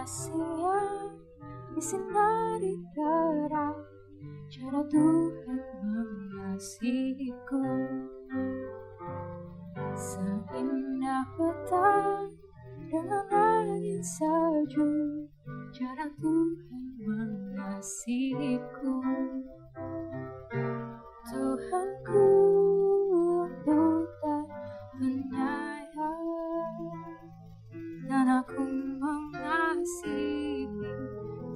kasih yang disinari terang, cara Tuhan mengasihiku. Seindah petang dengan angin salju, cara Tuhan mengasihiku. Tuhanku lembut dan penyayang, dan aku mengasihi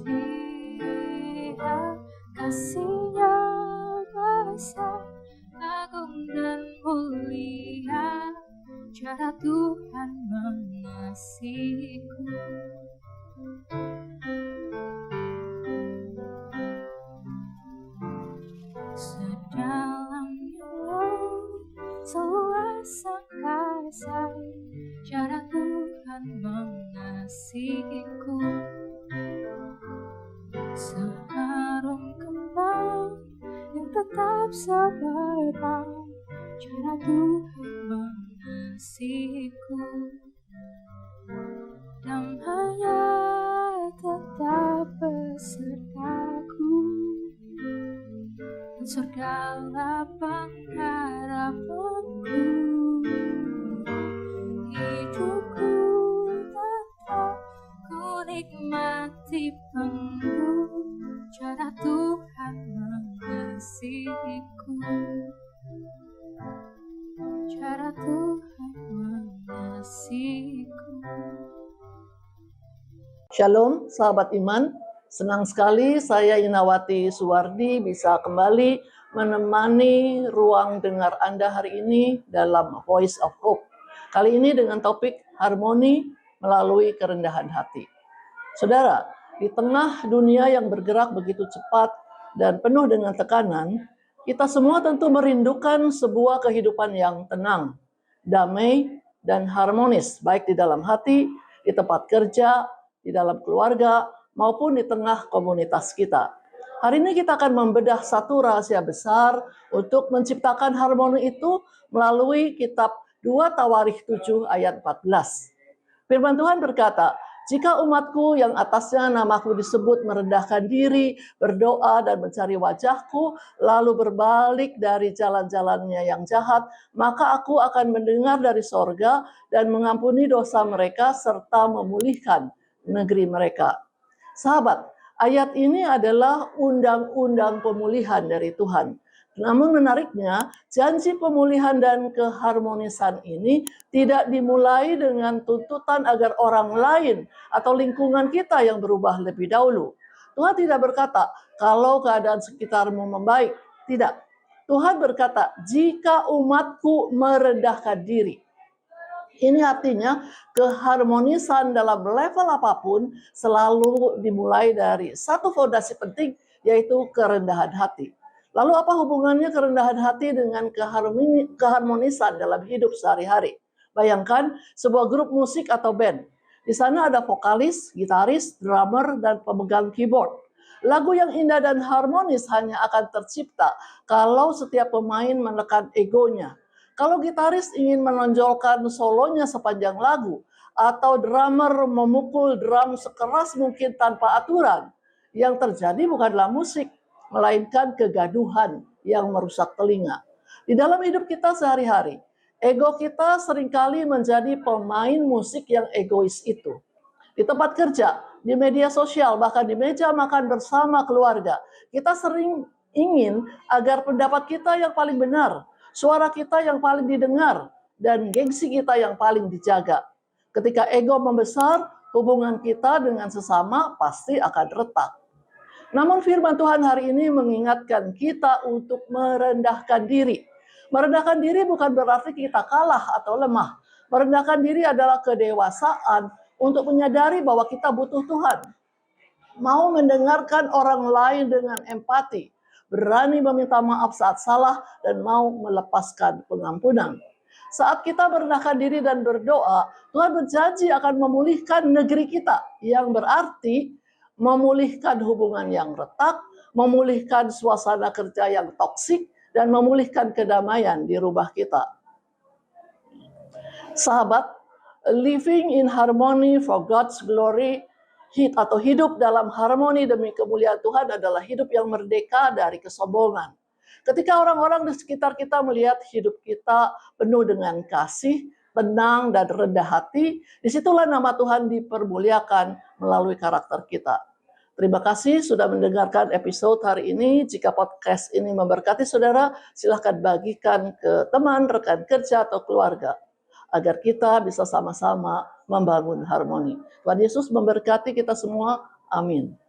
Dia. Kasih-Nya besar, agung dan mulia, cara Tuhan mengasihiku. Sedalamnya laut, seluas angkasa, cara Tuhan mengasihiku. Seharum kembang yang tetap seberang, cara Tuhan mengasihiku. Damai-Nya tetap besertaku, dan surga lapang harapanku. Hidupku tetap ku nikmati penuh, cara Tuhan mengasihiku. Cara Tuhan mengasihiku. Shalom sahabat iman, senang sekali saya Inawati Suwardi bisa kembali menemani ruang dengar Anda hari ini dalam Voice of Hope. Kali ini dengan topik harmoni melalui kerendahan hati. Saudara, di tengah dunia yang bergerak begitu cepat dan penuh dengan tekanan, kita semua tentu merindukan sebuah kehidupan yang tenang, damai, dan harmonis, baik di dalam hati, di tempat kerja, di dalam keluarga, maupun di tengah komunitas kita. Hari ini kita akan membedah satu rahasia besar untuk menciptakan harmoni itu melalui kitab 2 Tawarikh 7 ayat 14. Firman Tuhan berkata, jika umatku yang atasnya namaku disebut merendahkan diri, berdoa dan mencari wajahku, lalu berbalik dari jalan-jalannya yang jahat, maka aku akan mendengar dari sorga dan mengampuni dosa mereka serta memulihkan negeri mereka. Sahabat, ayat ini adalah undang-undang pemulihan dari Tuhan. Namun menariknya, janji pemulihan dan keharmonisan ini tidak dimulai dengan tuntutan agar orang lain atau lingkungan kita yang berubah lebih dahulu. Tuhan tidak berkata, kalau keadaan sekitarmu membaik. Tidak. Tuhan berkata, jika umatku merendahkan diri. Ini artinya keharmonisan dalam level apapun selalu dimulai dari satu fondasi penting, yaitu kerendahan hati. Lalu apa hubungannya kerendahan hati dengan keharmonisan dalam hidup sehari-hari? Bayangkan sebuah grup musik atau band. Di sana ada vokalis, gitaris, drummer, dan pemegang keyboard. Lagu yang indah dan harmonis hanya akan tercipta kalau setiap pemain menekan egonya. Kalau gitaris ingin menonjolkan solonya sepanjang lagu, atau drummer memukul drum sekeras mungkin tanpa aturan, yang terjadi bukanlah musik, melainkan kegaduhan yang merusak telinga. Di dalam hidup kita sehari-hari, ego kita seringkali menjadi pemain musik yang egois itu. Di tempat kerja, di media sosial, bahkan di meja makan bersama keluarga, kita sering ingin agar pendapat kita yang paling benar, suara kita yang paling didengar, dan gengsi kita yang paling dijaga. Ketika ego membesar, hubungan kita dengan sesama pasti akan retak. Namun firman Tuhan hari ini mengingatkan kita untuk merendahkan diri. Merendahkan diri bukan berarti kita kalah atau lemah. Merendahkan diri adalah kedewasaan untuk menyadari bahwa kita butuh Tuhan. Mau mendengarkan orang lain dengan empati, berani meminta maaf saat salah, dan mau melepaskan pengampunan. Saat kita merendahkan diri dan berdoa, Tuhan berjanji akan memulihkan negeri kita, yang berarti memulihkan hubungan yang retak, memulihkan suasana kerja yang toksik, dan memulihkan kedamaian di rumah kita. Sahabat, living in harmony for God's glory atau hidup dalam harmoni demi kemuliaan Tuhan adalah hidup yang merdeka dari kesombongan. Ketika orang-orang di sekitar kita melihat hidup kita penuh dengan kasih, tenang, dan rendah hati, disitulah nama Tuhan dipermuliakan melalui karakter kita. Terima kasih sudah mendengarkan episode hari ini. Jika podcast ini memberkati saudara, silakan bagikan ke teman, rekan kerja, atau keluarga, agar kita bisa sama-sama membangun harmoni. Tuhan Yesus memberkati kita semua. Amin.